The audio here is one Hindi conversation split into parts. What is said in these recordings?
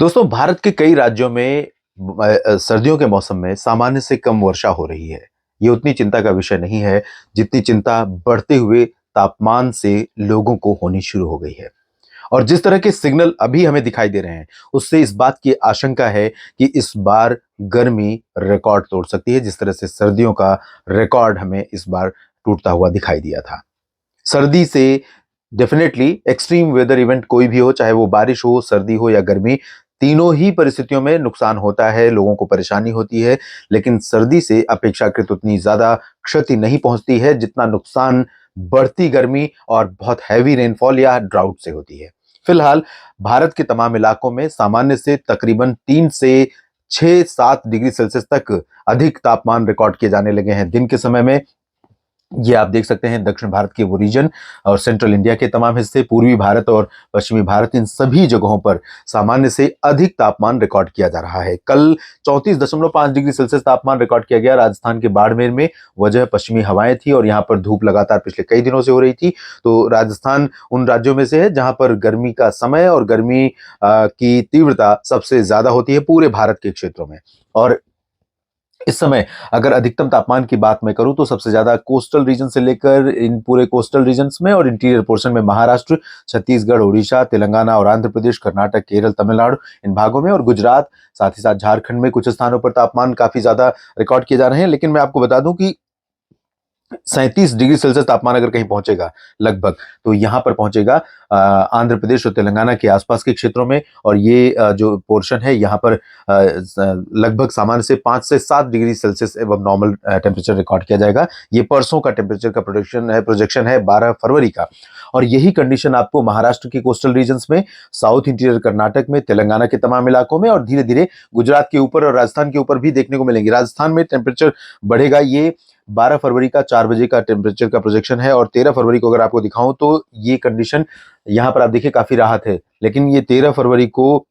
दोस्तों, भारत के कई राज्यों में सर्दियों के मौसम में सामान्य से कम वर्षा हो रही है। ये उतनी चिंता का विषय नहीं है, जितनी चिंता बढ़ते हुए तापमान से लोगों को होनी शुरू हो गई है। और जिस तरह के सिग्नल अभी हमें दिखाई दे रहे हैं, उससे इस बात की आशंका है कि इस बार गर्मी रिकॉर्ड तोड़ सकती है, जिस तरह से सर्दियों का रिकॉर्ड हमें इस बार टूटता हुआ दिखाई दिया था। सर्दी से डेफिनेटली एक्सट्रीम वेदर इवेंट कोई भी हो, चाहे वो बारिश हो, सर्दी हो या गर्मी, तीनों ही परिस्थितियों में नुकसान होता है, लोगों को परेशानी होती है। लेकिन सर्दी से अपेक्षाकृत उतनी ज्यादा क्षति नहीं पहुंचती है जितना नुकसान बढ़ती गर्मी और बहुत हैवी रेनफॉल या ड्राउट से होती है। फिलहाल भारत के तमाम इलाकों में सामान्य से तकरीबन 3 से 6-7 डिग्री सेल्सियस तक अधिक तापमान रिकॉर्ड किए जाने लगे हैं दिन के समय में। ये आप देख सकते हैं दक्षिण भारत के वो रीजन और सेंट्रल इंडिया के तमाम हिस्से, पूर्वी भारत और पश्चिमी भारत, इन सभी जगहों पर सामान्य से अधिक तापमान रिकॉर्ड किया जा रहा है। कल 34.5 डिग्री सेल्सियस तापमान रिकॉर्ड किया गया राजस्थान के बाड़मेर में। वजह पश्चिमी हवाएं थी और यहाँ पर धूप लगातार पिछले कई दिनों से हो रही थी। तो राजस्थान उन राज्यों में से है जहां पर गर्मी का समय और गर्मी की तीव्रता सबसे ज्यादा होती है पूरे भारत के क्षेत्रों में। और इस समय अगर अधिकतम तापमान की बात मैं करूं तो सबसे ज्यादा कोस्टल रीजन से लेकर इन पूरे कोस्टल रीजन्स में और इंटीरियर पोर्शन में महाराष्ट्र, छत्तीसगढ़, उड़ीसा, तेलंगाना और आंध्र प्रदेश, कर्नाटक, केरल, तमिलनाडु, इन भागों में, और गुजरात, साथ ही साथ झारखंड में कुछ स्थानों पर तापमान काफी ज्यादा रिकॉर्ड किए जा रहे हैं। लेकिन मैं आपको बता दूं कि 37 डिग्री सेल्सियस तापमान अगर कहीं पहुंचेगा लगभग, तो यहां पर पहुंचेगा आंध्र प्रदेश और तेलंगाना के आसपास के क्षेत्रों में। और ये जो पोर्शन है यहाँ पर लगभग सामान्य से 5 से 7 डिग्री सेल्सियस एवं नॉर्मल टेम्परेचर रिकॉर्ड किया जाएगा। ये परसों का टेम्परेचर का प्रोजेक्शन है 12 फरवरी का। और यही कंडीशन आपको महाराष्ट्र के कोस्टल रीजन्स में, साउथ इंटीरियर कर्नाटक में, तेलंगाना के तमाम इलाकों में और धीरे धीरे गुजरात के ऊपर और राजस्थान के ऊपर भी देखने को मिलेंगी। राजस्थान में टेम्परेचर बढ़ेगा। ये 12 फरवरी का 4 बजे का टेम्परेचर का प्रोजेक्शन है। और 13 फरवरी को अगर आपको दिखाऊं तो ये कंडीशन यहाँ पर आप देखिए काफी राहत है। लेकिन ये 13 फरवरी को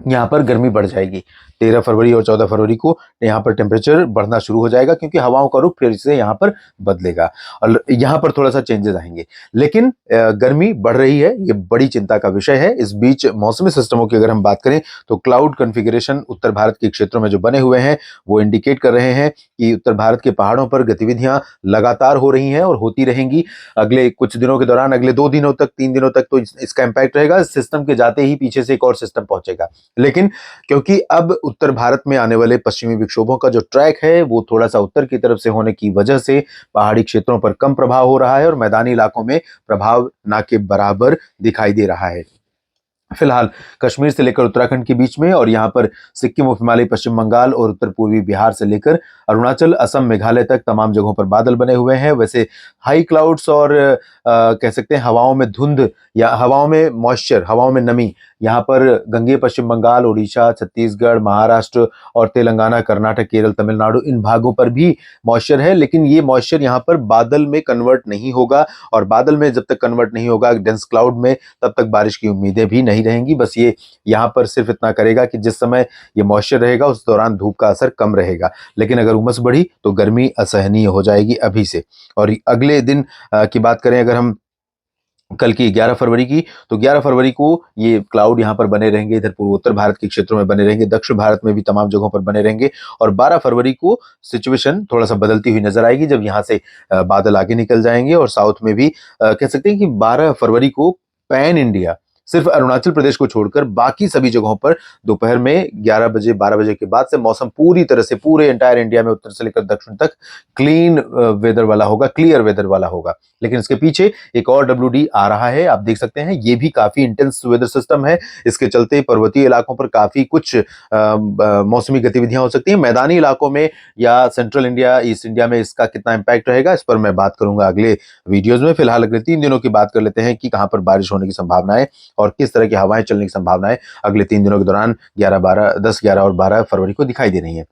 यहाँ पर गर्मी बढ़ जाएगी। 13 फरवरी और 14 फरवरी को यहाँ पर टेम्परेचर बढ़ना शुरू हो जाएगा, क्योंकि हवाओं का रुख फिर से यहाँ पर बदलेगा और यहाँ पर थोड़ा सा चेंजेस आएंगे। लेकिन गर्मी बढ़ रही है, ये बड़ी चिंता का विषय है। इस बीच मौसमी सिस्टमों की अगर हम बात करें तो क्लाउड कन्फिगरेशन उत्तर भारत के क्षेत्रों में जो बने हुए हैं वो इंडिकेट कर रहे हैं कि उत्तर भारत के पहाड़ों पर गतिविधियां लगातार हो रही हैं और होती रहेंगी अगले कुछ दिनों के दौरान। अगले 2 दिनों तक, 3 दिनों तक तो इसका इम्पैक्ट रहेगा। इस सिस्टम के जाते ही पीछे से एक और सिस्टम पहुंचेगा। लेकिन क्योंकि अब उत्तर भारत में आने वाले पश्चिमी विक्षोभों का जो ट्रैक है वो थोड़ा सा उत्तर की तरफ से होने की वजह से पहाड़ी क्षेत्रों पर कम प्रभाव हो रहा है और मैदानी इलाकों में प्रभाव ना के बराबर दिखाई दे रहा है। फिलहाल कश्मीर से लेकर उत्तराखंड के बीच में और यहाँ पर सिक्किम, उप हिमालय, पश्चिम बंगाल और उत्तर पूर्वी बिहार से लेकर अरुणाचल, असम, मेघालय तक तमाम जगहों पर बादल बने हुए हैं। वैसे हाई क्लाउड्स और कह सकते हैं हवाओं में धुंध या हवाओं में मॉइस्चर, हवाओं में नमी, यहाँ पर गंगेय पश्चिम बंगाल, उड़ीसा, छत्तीसगढ़, महाराष्ट्र और तेलंगाना, कर्नाटक, केरल, तमिलनाडु, इन भागों पर भी मॉइस्चर है। लेकिन ये मॉइस्चर यहाँ पर बादल में कन्वर्ट नहीं होगा और बादल में जब तक कन्वर्ट नहीं होगा डेंस क्लाउड में, तब तक बारिश की उम्मीदें भी नहीं रहेंगी। बस ये यहाँ पर सिर्फ इतना करेगा कि जिस समय ये मॉइस्चर रहेगा उस दौरान धूप का असर कम रहेगा। लेकिन अगर उमस बढ़ी तो गर्मी असहनीय हो जाएगी अभी से। और अगले दिन की बात करें अगर हम कल की 11 फरवरी की, तो 11 फरवरी को ये क्लाउड यहाँ पर बने रहेंगे, इधर पूर्वोत्तर भारत के क्षेत्रों में बने रहेंगे, दक्षिण भारत में भी तमाम जगहों पर बने रहेंगे। और 12 फरवरी को सिचुएशन थोड़ा सा बदलती हुई नजर आएगी जब यहाँ से बादल आगे निकल जाएंगे और साउथ में भी कह सकते हैं कि 12 फरवरी को पैन इंडिया, सिर्फ अरुणाचल प्रदेश को छोड़कर बाकी सभी जगहों पर दोपहर में 11 बजे, 12 बजे के बाद से मौसम पूरी तरह से पूरे एंटायर इंडिया में उत्तर से लेकर दक्षिण तक क्लीन वेदर वाला होगा, क्लियर वेदर वाला होगा। लेकिन इसके पीछे एक और डब्ल्यूडी आ रहा है, आप देख सकते हैं। ये भी काफी इंटेंस वेदर सिस्टम है। इसके चलते पर्वतीय इलाकों पर काफी कुछ मौसमी गतिविधियां हो सकती हैं। मैदानी इलाकों में या सेंट्रल इंडिया, ईस्ट इंडिया में इसका कितना इंपैक्ट रहेगा, इस पर मैं बात करूंगा अगले वीडियोज में। फिलहाल अगले 3 दिनों की बात कर लेते हैं कि कहां पर बारिश होने की संभावना है और किस तरह की हवाएं चलने की संभावना है अगले 3 दिनों के दौरान 11, 12, 10, 11 और 12 फरवरी को दिखाई दे रही है।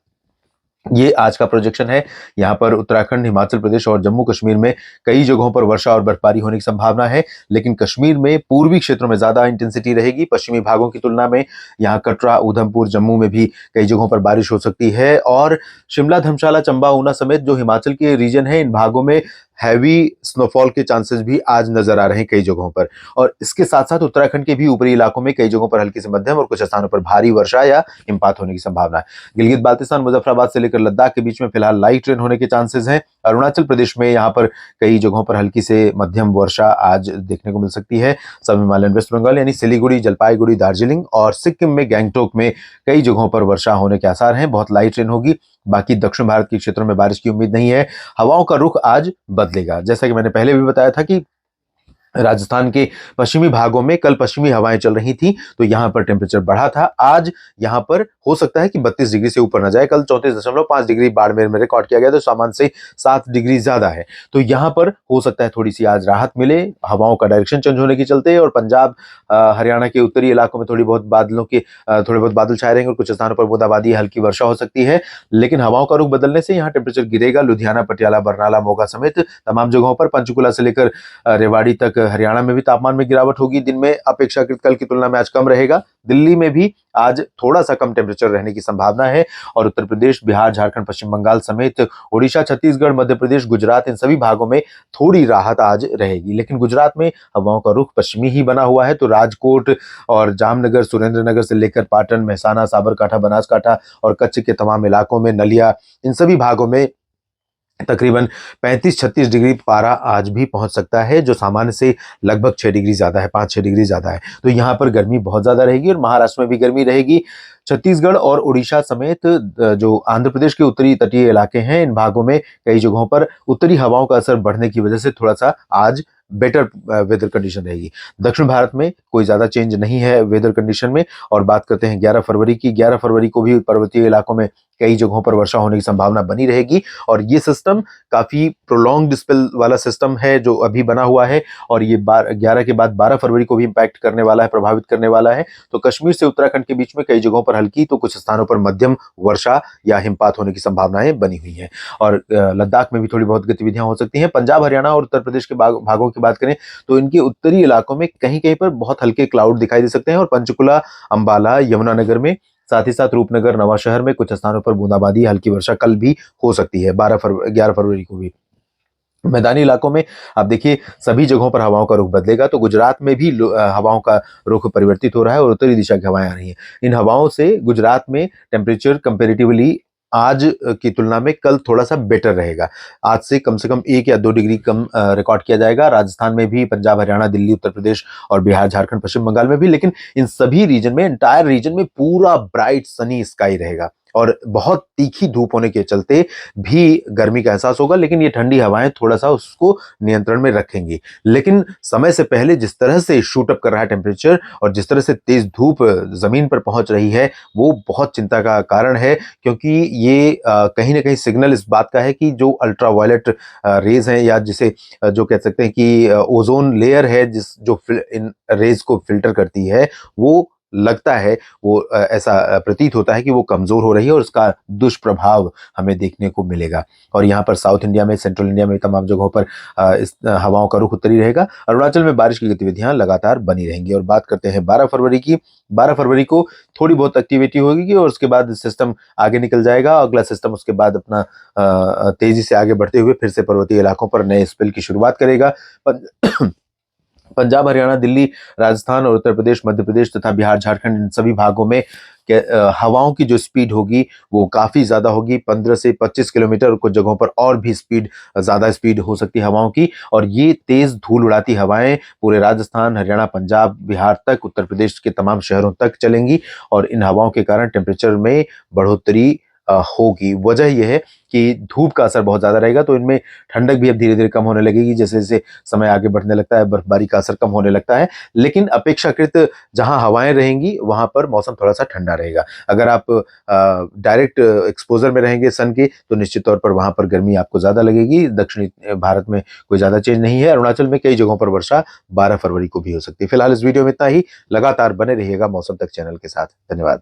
ये आज का प्रोजेक्शन है। यहाँ पर उत्तराखंड, हिमाचल प्रदेश और जम्मू कश्मीर में कई जगहों पर वर्षा और बर्फबारी होने की संभावना है। लेकिन कश्मीर में पूर्वी क्षेत्रों में ज्यादा इंटेंसिटी रहेगी पश्चिमी भागों की तुलना में। यहाँ कटरा, उधमपुर, जम्मू में भी कई जगहों पर बारिश हो सकती है। और शिमला, धर्मशाला, चंबा, ऊना समेत जो हिमाचल के रीजन है, इन भागों में हैवी स्नोफॉल के चांसेस भी आज नजर आ रहे हैं कई जगहों पर। और इसके साथ साथ उत्तराखंड के भी ऊपरी इलाकों में कई जगहों पर हल्की से मध्यम और कुछ स्थानों पर भारी वर्षा या हिमपात होने की संभावना है। गिलगित बाल्टिस्तान मुजफ्फराबाद से लेकर लद्दाख के बीच में फिलहाल लाइट रेन होने के चांसेस हैं। अरुणाचल प्रदेश में यहाँ पर कई जगहों पर हल्की से मध्यम वर्षा आज देखने को मिल सकती है। सब हिमालयन वेस्ट बंगाल यानी सिलीगुड़ी, जलपाईगुड़ी, दार्जिलिंग और सिक्किम में गैंगटोक में कई जगहों पर वर्षा होने के आसार हैं। बहुत लाइट रेन होगी। बाकी दक्षिण भारत के क्षेत्रों में बारिश की उम्मीद नहीं है। हवाओं का रुख आज बदलेगा। जैसा कि मैंने पहले भी बताया था कि राजस्थान के पश्चिमी भागों में कल पश्चिमी हवाएं चल रही थी, तो यहां पर टेम्परेचर बढ़ा था। आज यहां पर हो सकता है कि 32 डिग्री से ऊपर न जाए। कल 34.5 डिग्री बाड़मेर में रिकॉर्ड किया गया, तो सामान्य से 7 डिग्री ज्यादा है। तो यहां पर हो सकता है थोड़ी सी आज राहत मिले हवाओं का डायरेक्शन चेंज होने के चलते। और पंजाब हरियाणा के उत्तरी इलाकों में थोड़े बहुत बादल छाए रहेंगे और कुछ स्थानों पर बूंदाबांदी, हल्की वर्षा हो सकती है। लेकिन हवाओं का रुख बदलने से यहाँ टेम्परेचर गिरेगा। लुधियाना, पटियाला, बरनाला, मोगा समेत तमाम जगहों पर, पंचकुला से लेकर रेवाड़ी तक हरियाणा में भी तापमान में गिरावट होगी। दिन में अपेक्षाकृत कल की तुलना में आज कम रहेगा। दिल्ली में भी आज थोड़ा सा कम टेम्परेचर रहने की संभावना है। और उत्तर प्रदेश, बिहार, झारखंड, पश्चिम बंगाल समेत ओडिशा, छत्तीसगढ़, मध्य प्रदेश, गुजरात, इन सभी भागों में थोड़ी राहत आज रहेगी। लेकिन गुजरात में हवाओं का रुख पश्चिमी ही बना हुआ है, तो राजकोट और जामनगर, सुरेंद्रनगर से लेकर पाटन, मेहसाना, साबरकांठा, बनासकांठा और कच्छ के तमाम इलाकों में, नलिया, इन सभी भागों में तकरीबन 35-36 डिग्री पारा आज भी पहुंच सकता है, जो सामान्य से लगभग 6 डिग्री ज्यादा है, 5-6 डिग्री ज्यादा है। तो यहाँ पर गर्मी बहुत ज्यादा रहेगी और महाराष्ट्र में भी गर्मी रहेगी। छत्तीसगढ़ और उड़ीसा समेत जो आंध्र प्रदेश के उत्तरी तटीय इलाके हैं, इन भागों में कई जगहों पर उत्तरी हवाओं का असर बढ़ने की वजह से थोड़ा सा आज बेटर वेदर कंडीशन रहेगी। दक्षिण भारत में कोई ज्यादा चेंज नहीं है वेदर कंडीशन में। और बात करते हैं 11 फरवरी की। 11 फरवरी को भी पर्वतीय इलाकों में कई जगहों पर वर्षा होने की संभावना बनी रहेगी। और ये सिस्टम काफी प्रोलॉन्ग्ड स्पेल वाला सिस्टम है जो अभी बना हुआ है, और ये 11 के बाद 12 फरवरी को भी इंपैक्ट करने वाला है, प्रभावित करने वाला है। तो कश्मीर से उत्तराखंड के बीच में कई जगहों पर हल्की तो कुछ स्थानों पर मध्यम वर्षा या हिमपात होने की संभावनाएं बनी हुई हैं। और लद्दाख में भी थोड़ी बहुत गतिविधियां हो सकती हैं। पंजाब, हरियाणा और उत्तर प्रदेश के भागों की बात करें तो इनके उत्तरी इलाकों में कहीं कहीं पर बहुत हल्के क्लाउड दिखाई दे सकते हैं। और पंचकुला, अंबाला, यमुनानगर में, साथ ही साथ रूपनगर, नवाशहर में कुछ स्थानों पर बूंदाबांदी, हल्की वर्षा कल भी हो सकती है, 11 फरवरी को भी। मैदानी इलाकों में आप देखिए सभी जगहों पर हवाओं का रुख बदलेगा। तो गुजरात में भी हवाओं का रुख परिवर्तित हो रहा है और उत्तरी दिशा की हवाएं आ रही हैं। इन हवाओं से गुजरात में टेम्परेचर कंपेरेटिवली आज की तुलना में कल थोड़ा सा बेटर रहेगा। आज से कम 1 या 2 डिग्री कम रिकॉर्ड किया जाएगा। राजस्थान में भी, पंजाब, हरियाणा, दिल्ली, उत्तर प्रदेश और बिहार, झारखंड, पश्चिम बंगाल में भी। लेकिन इन सभी रीजन में, एंटायर रीजन में पूरा ब्राइट सनी स्काई रहेगा और बहुत तीखी धूप होने के चलते भी गर्मी का एहसास होगा। लेकिन ये ठंडी हवाएं थोड़ा सा उसको नियंत्रण में रखेंगी। लेकिन समय से पहले जिस तरह से शूट अप कर रहा है टेम्परेचर और जिस तरह से तेज धूप जमीन पर पहुंच रही है, वो बहुत चिंता का कारण है। क्योंकि ये कहीं ना कहीं सिग्नल इस बात का है कि जो अल्ट्रावायलेट रेज हैं, या जिसे जो कह सकते हैं कि ओजोन लेयर है जो इन रेज को फिल्टर करती है, वो लगता है, वो ऐसा प्रतीत होता है कि वो कमजोर हो रही है और उसका दुष्प्रभाव हमें देखने को मिलेगा। और यहाँ पर साउथ इंडिया में, सेंट्रल इंडिया में तमाम जगहों पर इस हवाओं का रुख उत्तरी रहेगा। अरुणाचल में बारिश की गतिविधियां लगातार बनी रहेंगी। और बात करते हैं 12 फरवरी की। 12 फरवरी को थोड़ी बहुत एक्टिविटी होगी और उसके बाद सिस्टम आगे निकल जाएगा। अगला सिस्टम उसके बाद अपना तेजी से आगे बढ़ते हुए फिर से पर्वतीय इलाकों पर नए स्पेल की शुरुआत करेगा। पंजाब, हरियाणा, दिल्ली, राजस्थान और उत्तर प्रदेश, मध्य प्रदेश तथा बिहार, झारखंड, इन सभी भागों में हवाओं की जो स्पीड होगी वो काफी ज्यादा होगी, 15 से 25 किलोमीटर। कुछ जगहों पर और भी ज्यादा स्पीड हो सकती है हवाओं की। और ये तेज धूल उड़ाती हवाएं पूरे राजस्थान, हरियाणा, पंजाब, बिहार तक, उत्तर प्रदेश के तमाम शहरों तक चलेंगी। और इन हवाओं के कारण टेम्परेचर में बढ़ोतरी होगी। वजह यह है कि धूप का असर बहुत ज्यादा रहेगा, तो इनमें ठंडक भी अब धीरे धीरे कम होने लगेगी जैसे जैसे समय आगे बढ़ने लगता है, बर्फबारी का असर कम होने लगता है। लेकिन अपेक्षाकृत जहां हवाएं रहेंगी वहां पर मौसम थोड़ा सा ठंडा रहेगा। अगर आप डायरेक्ट एक्सपोजर में रहेंगे सन के, तो निश्चित तौर पर वहां पर गर्मी आपको ज्यादा लगेगी। दक्षिणी भारत में कोई ज्यादा चेंज नहीं है। अरुणाचल में कई जगहों पर वर्षा 12 फरवरी को भी हो सकती है। फिलहाल इस वीडियो में इतना ही। लगातार बने रहिएगा मौसम तक चैनल के साथ। धन्यवाद।